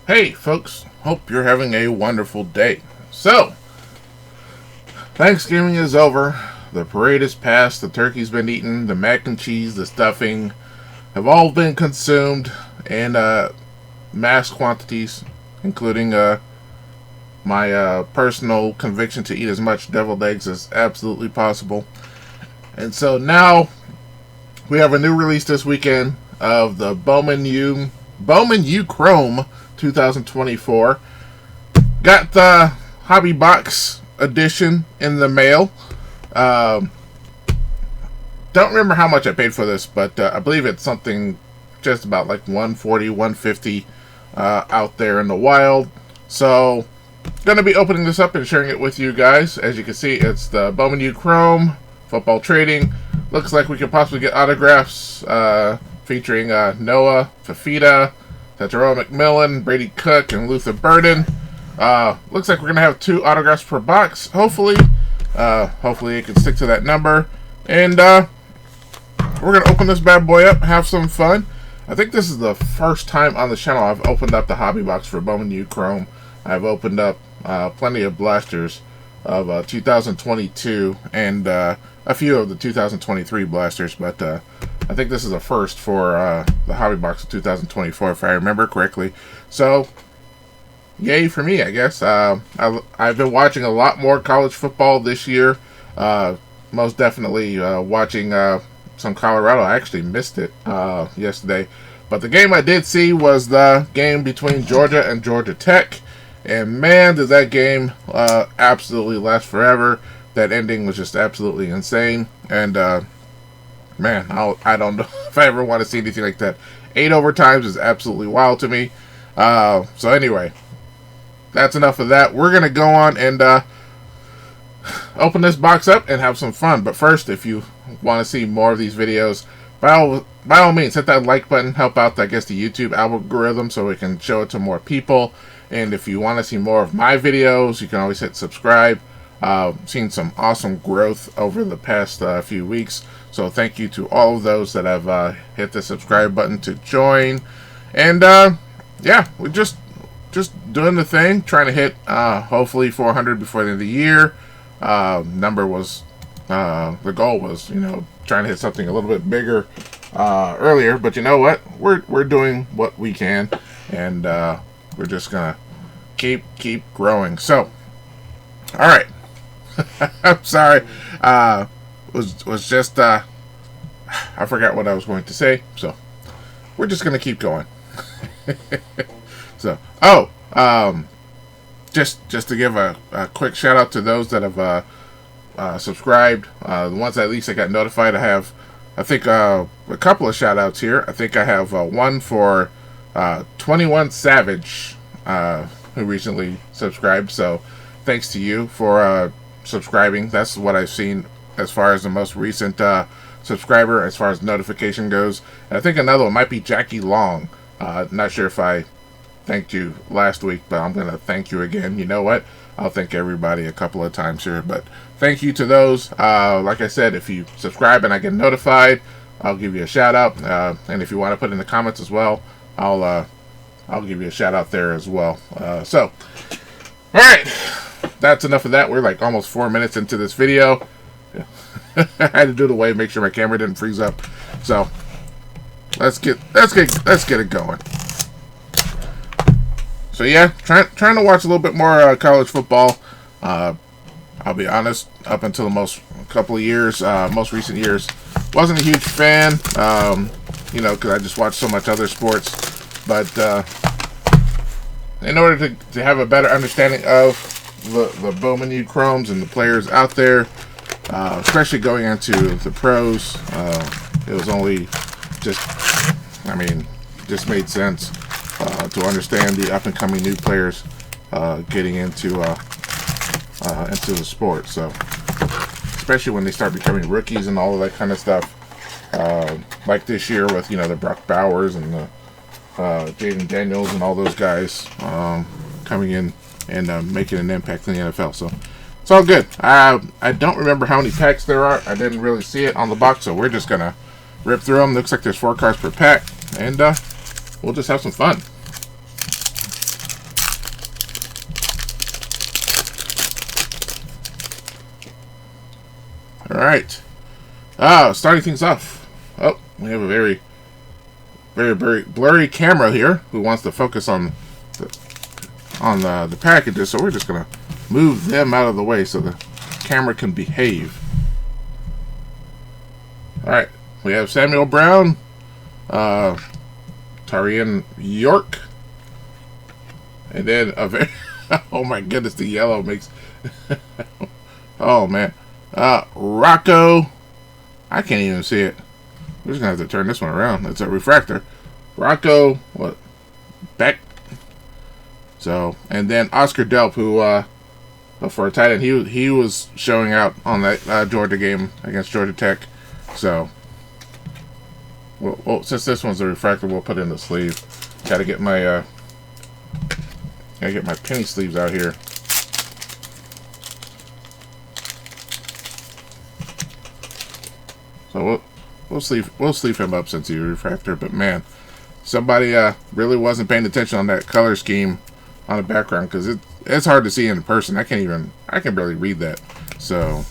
Hey folks, hope you're having a wonderful day. So, Thanksgiving is over, the parade is past, the turkey's been eaten, the mac and cheese, the stuffing have all been consumed in mass quantities, including my personal conviction to eat as much deviled eggs as absolutely possible. And so now we have a new release this weekend of the Bowman U Chrome 2024. Got the Hobby Box edition in the mail. Don't remember how much I paid for this, but I believe it's something just about like $140, $150 out there in the wild. So, going to be opening this up and sharing it with you guys. As you can see, it's the Bowman U Chrome Football Trading. Looks like we could possibly get autographs featuring Noah Fafita, Tetaro McMillan, Brady Cook, and Luther Burden. Looks like we're going to have 2 autographs per box, hopefully. Hopefully it can stick to that number. And we're going to open this bad boy up, have some fun. I think this is the first time on the channel I've opened up the hobby box for Bowman U Chrome. I've opened up plenty of blasters of 2022 and a few of the 2023 blasters, but I think this is a first for the hobby box of 2024, if I remember correctly. So, yay for me, I guess. I've been watching a lot more college football this year. Most definitely watching some Colorado. I actually missed it yesterday. But the game I did see was the game between Georgia and Georgia Tech. And man, did that game absolutely last forever. That ending was just absolutely insane. And man, I don't know if I ever want to see anything like that. 8 overtimes is absolutely wild to me. So anyway, that's enough of that. We're going to go on and open this box up and have some fun. But first, if you want to see more of these videos, by all means, hit that like button. Help out, I guess, the YouTube algorithm so we can show it to more people. And if you want to see more of my videos, you can always hit subscribe. Seen some awesome growth over the past few weeks. So thank you to all of those that have hit the subscribe button to join. And yeah, we're just doing the thing, trying to hit hopefully 400 before the end of the year. Number was the goal was, trying to hit something a little bit bigger earlier. But you know what? We're doing what we can, and we're just gonna keep growing. So, all right. I'm sorry. Was just I forgot what I was going to say. So we're just gonna keep going. So just to give a quick shout out to those that have subscribed. The ones that at least I got notified. I have, I think, a couple of shout outs here. I think I have one for 21 Savage, who recently subscribed. So thanks to you for subscribing. That's what I've seen as far as the most recent subscriber as far as notification goes. And I think another one might be Jackie Long. Not sure if I thanked you last week, but I'm going to thank you again. You know what? I'll thank everybody a couple of times here, but thank you to those. Like I said, if you subscribe and I get notified, I'll give you a shout out. And if you want to put in the comments as well, I'll give you a shout out there as well. So, all right, that's enough of that. We're like almost 4 minutes into this video. I had to do it away, make sure my camera didn't freeze up. So, let's get it going. So yeah, trying to watch a little bit more college football. I'll be honest, up until the most recent years, wasn't a huge fan. Because I just watched so much other sports. But in order to have a better understanding of the Bowman U Chromes and the players out there, especially going into the pros, it was only just made sense to understand the up and coming new players getting into the sport. So especially when they start becoming rookies and all of that kind of stuff, like this year with the Brock Bowers and the Jaden Daniels and all those guys coming in and making an impact in the NFL. So it's all good. I don't remember how many packs there are. I didn't really see it on the box, so we're just gonna rip through them. Looks like there's 4 cards per pack, and we'll just have some fun. All right. Starting things off. Oh, we have a very, very blurry camera here who wants to focus on the packages. So we're just gonna move them out of the way so the camera can behave. All right. We have Samuel Brown, Tarian York, and then a very oh my goodness, the yellow makes oh man, Rocco. I can't even see it. We're just gonna have to turn this one around. It's a refractor. Rocco, what? Beck. So, and then Oscar Delp, who for a tight end, he was showing out on that Georgia game against Georgia Tech. So, well, since this one's a refractor, we'll put it in the sleeve. Gotta get my penny sleeves out here. So we'll sleeve him up since he's a refractor. But man, somebody really wasn't paying attention on that color scheme on the background, because it's hard to see in person. I can barely read that. So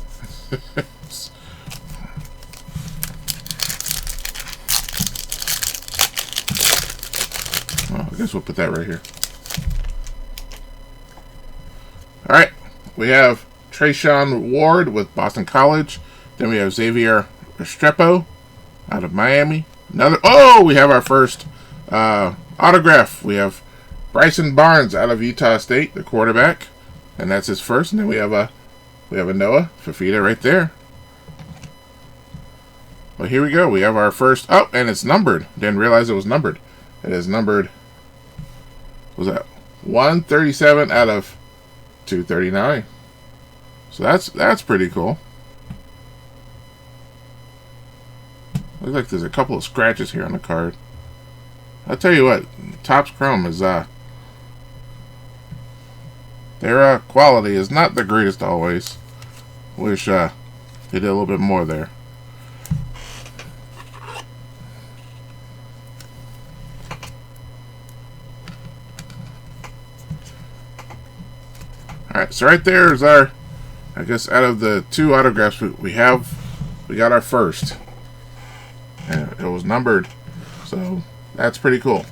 well, I guess we'll put that right here. All right, we have Trayshawn Ward with Boston College. Then we have Xavier Restrepo out of Miami. We have our first autograph. We have Bryson Barnes out of Utah State, the quarterback, and that's his first. And then we have a Noah Fafita right there. Well, here we go. We have our first. Oh, and it's numbered. Didn't realize it was numbered. It is numbered. What was that 137 out of 239? So that's pretty cool. Looks like there's a couple of scratches here on the card. I'll tell you what, Topps Chrome is their quality is not the greatest always. Wish they did a little bit more there. Alright, so right there is our, I guess out of the two autographs we got our first. And it was numbered. So that's pretty cool.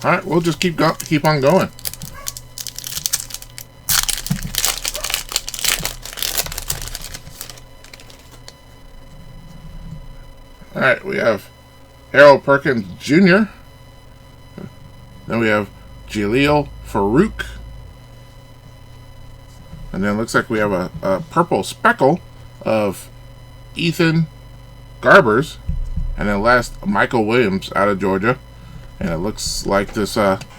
Alright, we'll just keep on going. Alright, we have Harold Perkins Jr. Then we have Jaleel Farouk. And then it looks like we have a purple speckle of Ethan Garbers. And then last, Michael Williams out of Georgia. And it looks like this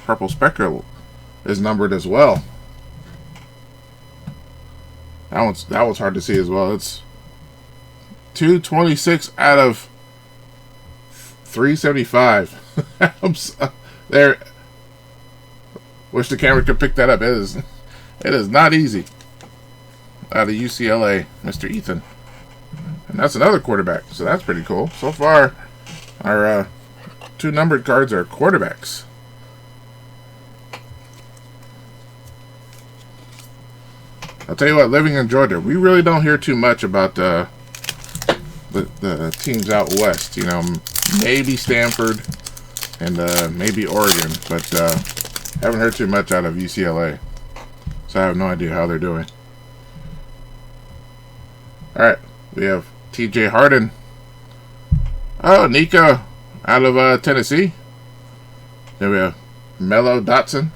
purple speckle is numbered as well. That one's hard to see as well. It's 226 out of 375. There. Wish the camera could pick that up. It is not easy. Out of UCLA, Mr. Ethan. And that's another quarterback, so that's pretty cool. So far, our two numbered cards are quarterbacks. I'll tell you what, living in Georgia, we really don't hear too much about the teams out west. You know, maybe Stanford and maybe Oregon, but haven't heard too much out of UCLA. So I have no idea how they're doing. Alright, we have TJ Harden. Oh, Nico out of Tennessee. Then we have Mello Dotson.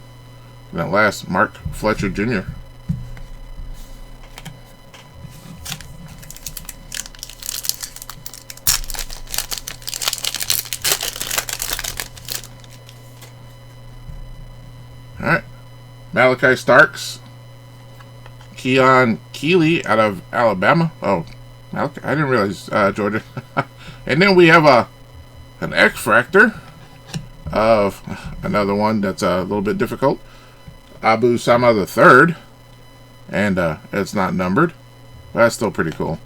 And at last, Mark Fletcher Jr. Alright. Malachi Starks. Keon Keeley out of Alabama. Oh, Malachi, I didn't realize Georgia. And then we have an X-Fractor of another one that's a little bit difficult. Abu Sama III. And it's not numbered. But that's still pretty cool.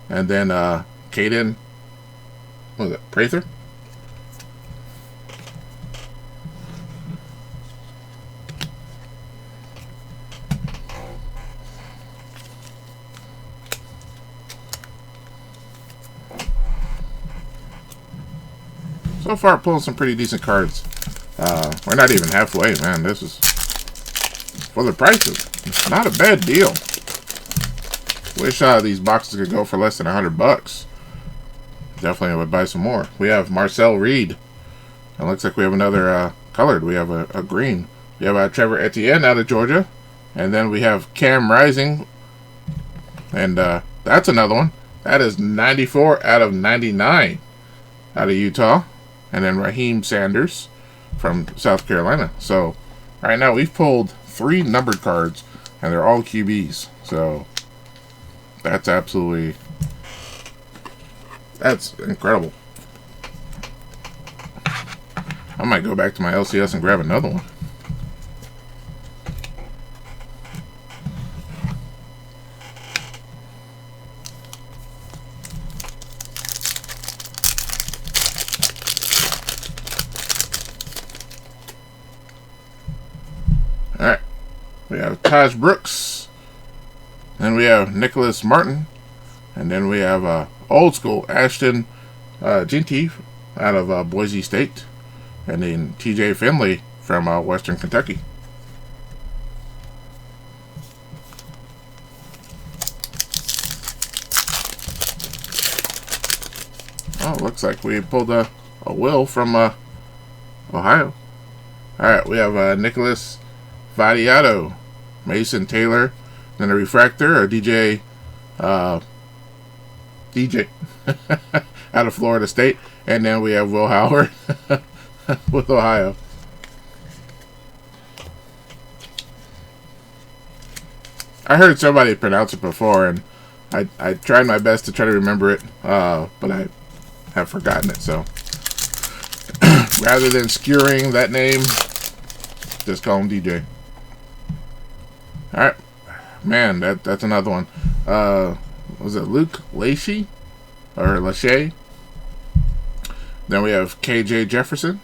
And then Caden, what was it, Prather? so far pulling some pretty decent cards. We're not even halfway, man. This is, for the prices, it's not a bad deal. Wish these boxes could go for less than $100. Definitely would buy some more. We have Marcel Reed. It looks like we have another colored. We have a green. We have Trevor Etienne out of Georgia. And then we have Cam Rising. And that's another one. That is 94 out of 99 out of Utah. And then Raheem Sanders from South Carolina. So right now we've pulled 3 numbered cards. And they're all QBs. So that's absolutely... that's incredible. I might go back to my LCS and grab another one. Alright. We have Taj Brooks. Then we have Nicholas Martin. And then we have old school Ashton Ginty out of Boise State. And then TJ Finley from Western Kentucky. Oh, looks like we pulled a Will from Ohio. Alright, we have Nicholas Vadiato, Mason Taylor, then a refractor, a DJ out of Florida State, and then we have Will Howard with Ohio. I heard somebody pronounce it before, and I tried my best to try to remember it, but I have forgotten it. So rather than skewering that name, just call him DJ. All right, man, that's another one. Was it Luke Lachey or Lachey? Then we have KJ Jefferson.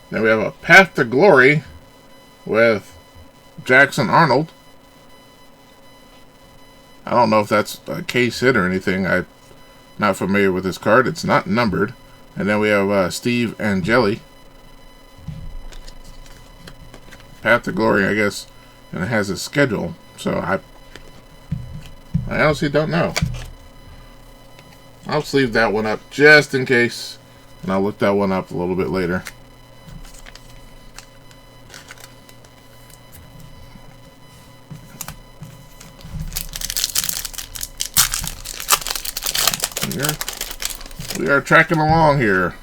Then we have a Path to Glory with Jackson Arnold. I don't know if that's a case hit or anything. I'm not familiar with this card. It's not numbered. And then we have Steve Angeli. Path to Glory, I guess, and it has a schedule. So I honestly don't know. I'll sleeve that one up just in case, and I'll look that one up a little bit later. We are tracking along here.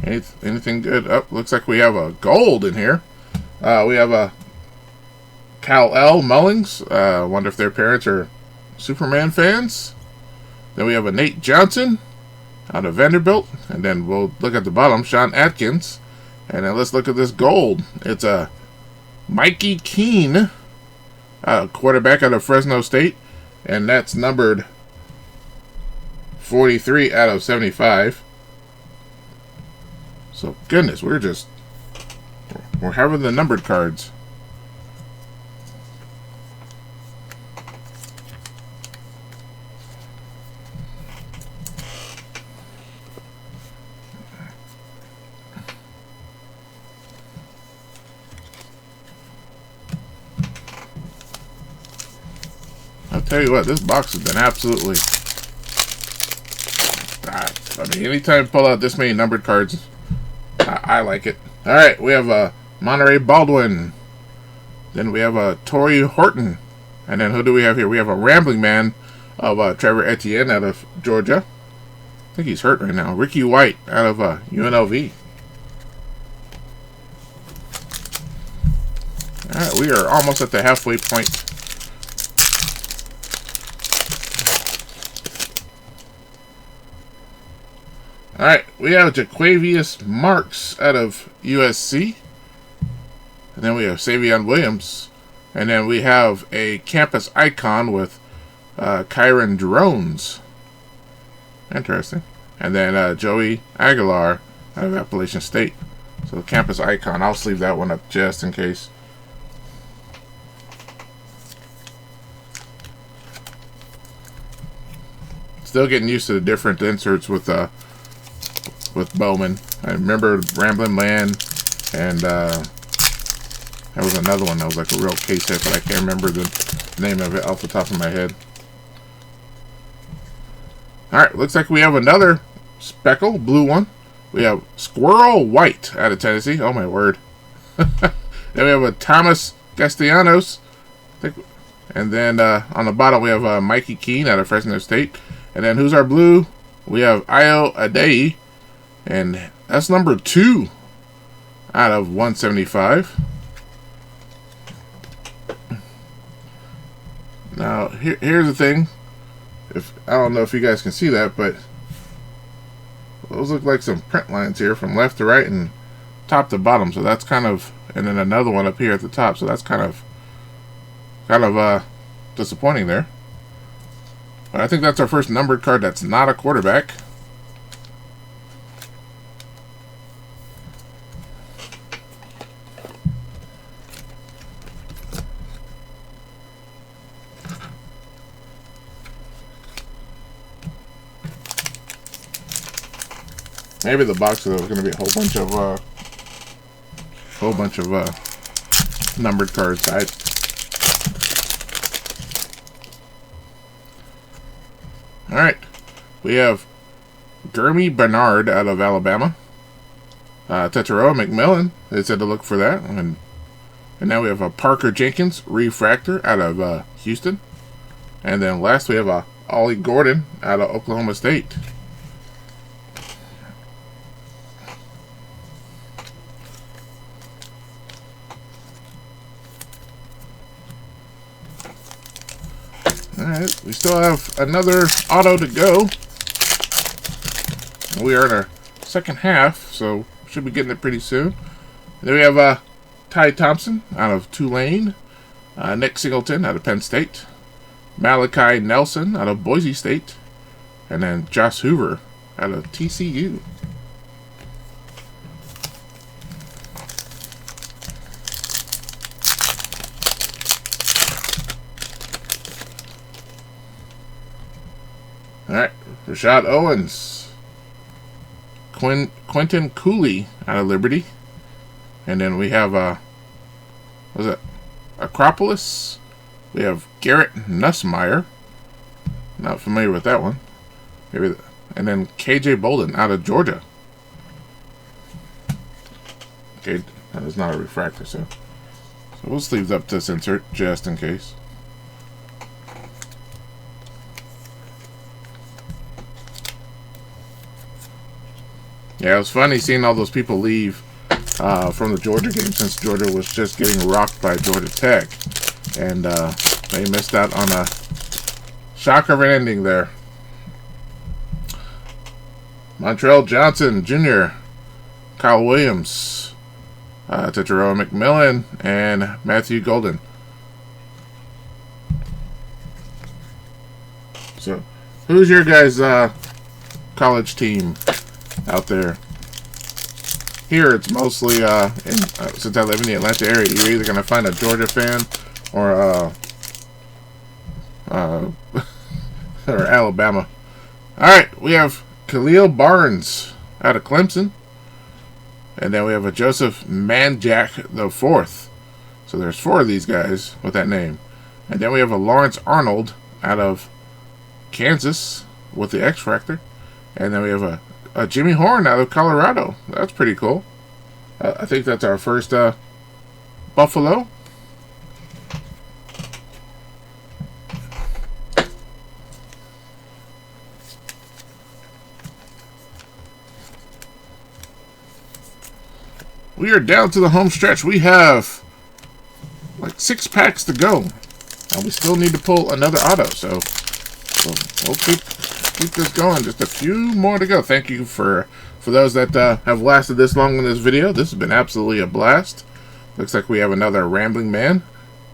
Anything good? Oh, looks like we have a gold in here. We have a Cal L. Mullings. Wonder if their parents are Superman fans. Then we have a Nate Johnson out of Vanderbilt. And then we'll look at the bottom, Sean Atkins. And then let's look at this gold. It's a Mikey Keene, quarterback out of Fresno State. And that's numbered 43 out of 75. So, goodness, we're having the numbered cards. I'll tell you what, this box has been absolutely... I mean, anytime you pull out this many numbered cards, I like it. Alright, we have Monterey Baldwin. Then we have Torrey Horton. And then who do we have here? We have a Rambling Man of Trevor Etienne out of Georgia. I think he's hurt right now. Ricky White out of UNLV. Alright, we are almost at the halfway point. Alright, we have Jaquavius Marks out of USC. And then we have Savion Williams. And then we have a campus icon with Kyron Drones. Interesting. And then Joey Aguilar out of Appalachian State. So the campus icon, I'll sleeve that one up just in case. Still getting used to the different inserts with with Bowman. I remember Ramblin' Man, and there was another one that was like a real case hit, but I can't remember the name of it off the top of my head. Alright, looks like we have another speckle, blue one. We have Squirrel White out of Tennessee. Oh my word. Then we have a Thomas Castellanos. And then on the bottom we have Mikey Keene out of Fresno State. And then who's our blue? We have Ayo Adei. And that's number 2 out of 175. Now, here's the thing. I don't know if you guys can see that, but those look like some print lines here from left to right and top to bottom. So that's kind of, and then another one up here at the top. So that's kind of disappointing there. But I think that's our first numbered card that's not a quarterback. Maybe the box though is going to be a whole bunch of numbered cards. All right, we have Gurmy Bernard out of Alabama. Tetairoa McMillan. They said to look for that, and now we have a Parker Jenkins refractor out of Houston, and then last we have a Ollie Gordon out of Oklahoma State. Alright, we still have another auto to go. We are in our second half, so should be getting it pretty soon. And then we have Ty Thompson out of Tulane, Nick Singleton out of Penn State, Malachi Nelson out of Boise State, and then Josh Hoover out of TCU. Alright, Rashad Owens, Quentin Cooley out of Liberty, and then we have, what is it, Acropolis, we have Garrett Nussmeier, not familiar with that one, maybe, and then KJ Bolden out of Georgia. Okay, that is not a refractor, so we'll sleeve up this insert just in case. Yeah, it was funny seeing all those people leave from the Georgia game, since Georgia was just getting rocked by Georgia Tech. And they missed out on a shocker of an ending there. Montrell Johnson Jr., Kyle Williams, Tetairoa McMillan, and Matthew Golden. So, who's your guys' college team out there? Here it's mostly since I live in the Atlanta area, you're either gonna find a Georgia fan or or Alabama. Alright, we have Khalil Barnes out of Clemson, and then we have a Joseph Manjack IV. So there's 4 of these guys with that name. And then we have a Lawrence Arnold out of Kansas with the X-Fractor, and then we have a Jimmy Horn out of Colorado. That's pretty cool. I think that's our first Buffalo. We are down to the home stretch. We have like 6 packs to go, and we still need to pull another auto. So we'll keep this going. Just a few more to go. Thank you for those that have lasted this long in this video. This has been absolutely a blast. Looks like we have another Rambling Man.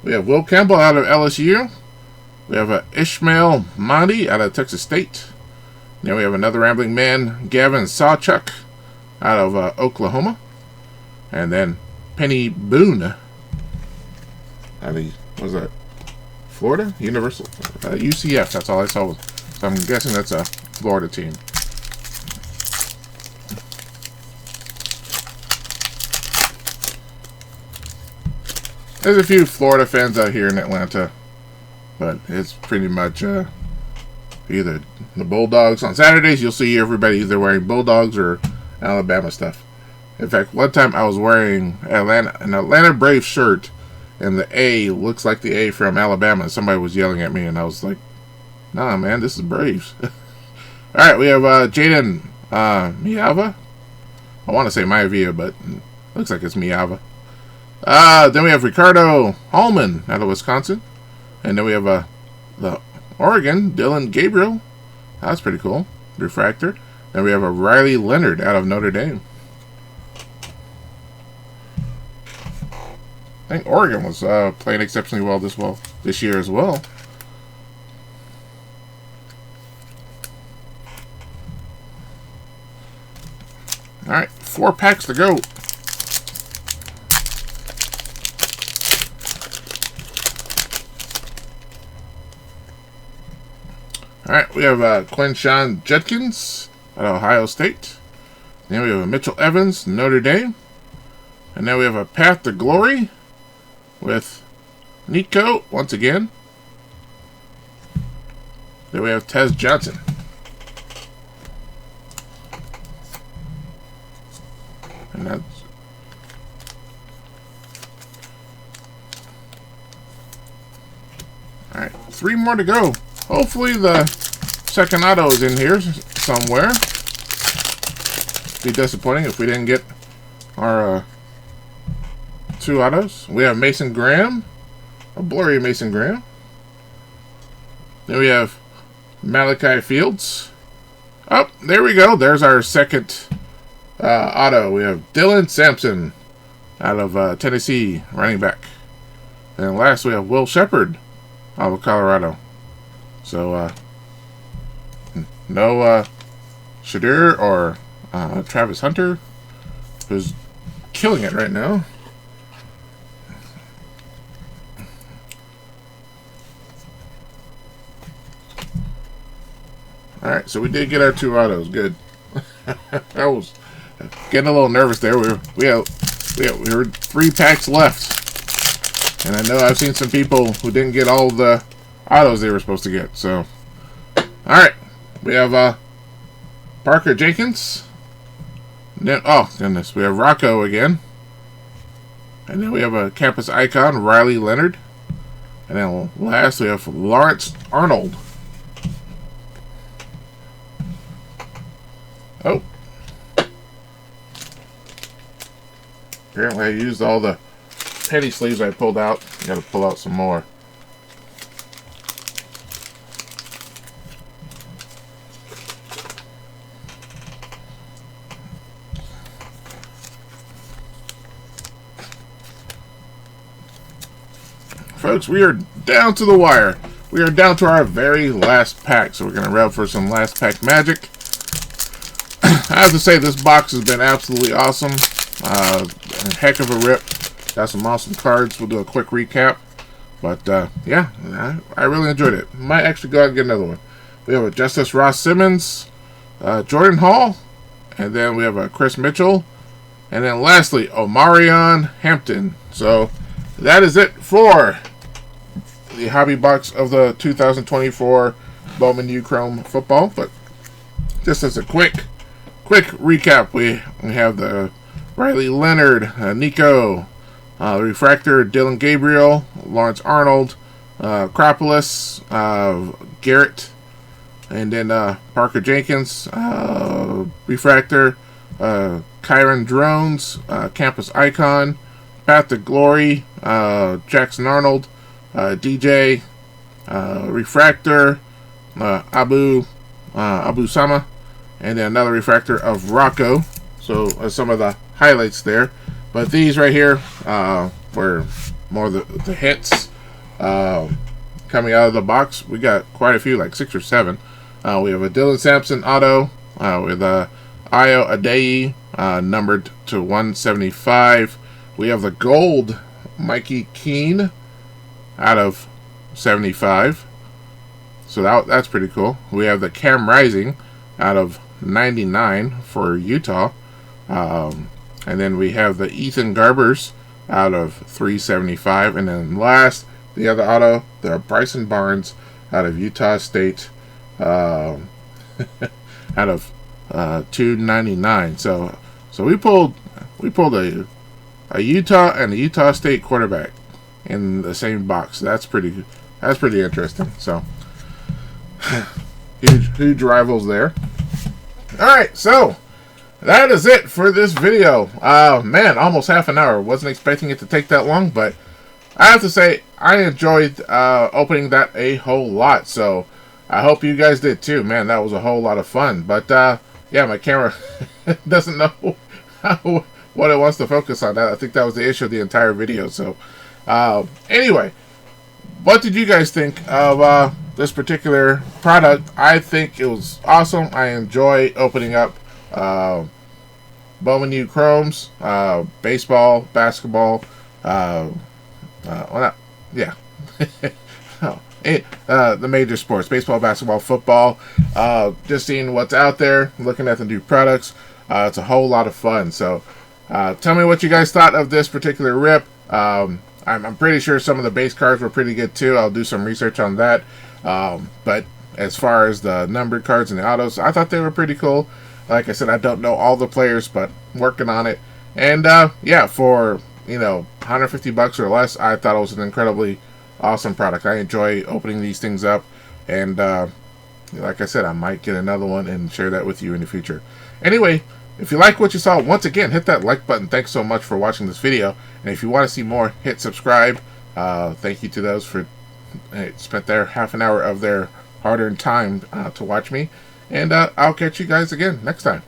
We have Will Campbell out of LSU. We have Ishmael Mondi out of Texas State. Then we have another Rambling Man, Gavin Sawchuk out of Oklahoma. And then Penny Boone out of, what was that, Florida? Universal? UCF, that's all I saw. So I'm guessing that's a Florida team. There's a few Florida fans out here in Atlanta, but it's pretty much either the Bulldogs. On Saturdays, you'll see everybody either wearing Bulldogs or Alabama stuff. In fact, one time I was wearing an Atlanta Braves shirt, and the A looks like the A from Alabama. Somebody was yelling at me, and I was like, "Nah, man, this is Braves." All right, we have Jaden Miava. I want to say Maivia, but it looks like it's Miava. Then we have Ricardo Hallman out of Wisconsin. And then we have the Oregon, Dylan Gabriel. That's pretty cool. Refractor. Then we have a Riley Leonard out of Notre Dame. I think Oregon was playing exceptionally well this year as well. Alright, 4 packs to go. Alright, we have Quinshon Judkins at Ohio State. Then we have a Mitchell Evans, Notre Dame. And then we have a Path to Glory with Nico once again. Then we have Tez Johnson. And that's alright, 3 more to go. Hopefully the second auto is in here somewhere. Be disappointing if we didn't get our 2 autos. We have Mason Graham, a blurry Mason Graham. Then we have Malachi Fields. Oh, there we go. There's our second auto. We have Dylan Sampson out of Tennessee, running back. And last we have Will Shepard out of Colorado. So, no Shadur or Travis Hunter, who's killing it right now. Alright, so we did get our 2 autos. Good. I was getting a little nervous there. We were 3 packs left. And I know I've seen some people who didn't get all the autos they were supposed to get. So, alright. We have Parker Jenkins. Then, oh, goodness. We have Rocco again. And then we have a campus icon, Riley Leonard. And then last we have Lawrence Arnold. Oh. Apparently I used all the penny sleeves I pulled out. Gotta pull out some more. Folks, we are down to the wire. We are down to our very last pack. So we're going to rev for some last pack magic. I have to say this box has been absolutely awesome. A heck of a rip. Got some awesome cards. We'll do a quick recap. But yeah, I really enjoyed it. Might actually go out and get another one. We have a Justice Ross Simmons, Jordan Hall, and then we have a Chris Mitchell, and then lastly Omarion Hampton. So that is it for the hobby box of the 2024 Bowman U-Chrome football. But just as a quick recap, we have the Riley Leonard, Nico, Refractor, Dylan Gabriel, Lawrence Arnold, Acropolis, Garrett, and then Parker Jenkins, Refractor, Kyron Drones, Campus Icon, Path to Glory, Jackson Arnold, DJ, Refractor, Abu Sama, and then another Refractor of Rocco. So some of the highlights there. But these right here were more of the hits coming out of the box. We got quite a few, like 6 or 7. We have a Dylan Sampson auto with Ayo Adeyi, numbered to 175. We have the gold Mikey Keene out of 75. So that's pretty cool. We have the Cam Rising out of 99 for Utah. And then we have the Ethan Garbers out of 375. And then last, the other auto, the Bryson Barnes out of Utah State, out of 299. So we pulled a Utah and a Utah State quarterback in the same box. That's pretty interesting. So huge rivals there. All right, so that is it for this video. Man, almost half an hour. Wasn't expecting it to take that long, but I have to say I enjoyed opening that a whole lot. So I hope you guys did too. Man, that was a whole lot of fun. But yeah, my camera doesn't know what it wants to focus on. I think that was the issue of the entire video. So anyway, what did you guys think of this particular product? I think it was awesome. I enjoy opening up Bowman U Chromes, baseball, basketball, well, not, yeah. The major sports, baseball, basketball, football, just seeing what's out there, looking at the new products. It's a whole lot of fun. So tell me what you guys thought of this particular rip. I'm pretty sure some of the base cards were pretty good too. I'll do some research on that. But as far as the numbered cards and the autos, I thought they were pretty cool. Like I said, I don't know all the players, but working on it. And yeah, for 150 bucks or less, I thought it was an incredibly awesome product. I enjoy opening these things up, and like I said, I might get another one and share that with you in the future. Anyway, if you like what you saw, once again, hit that like button. Thanks so much for watching this video. And if you want to see more, hit subscribe. Thank you to those for spent their half an hour of their hard-earned time to watch me. And I'll catch you guys again next time.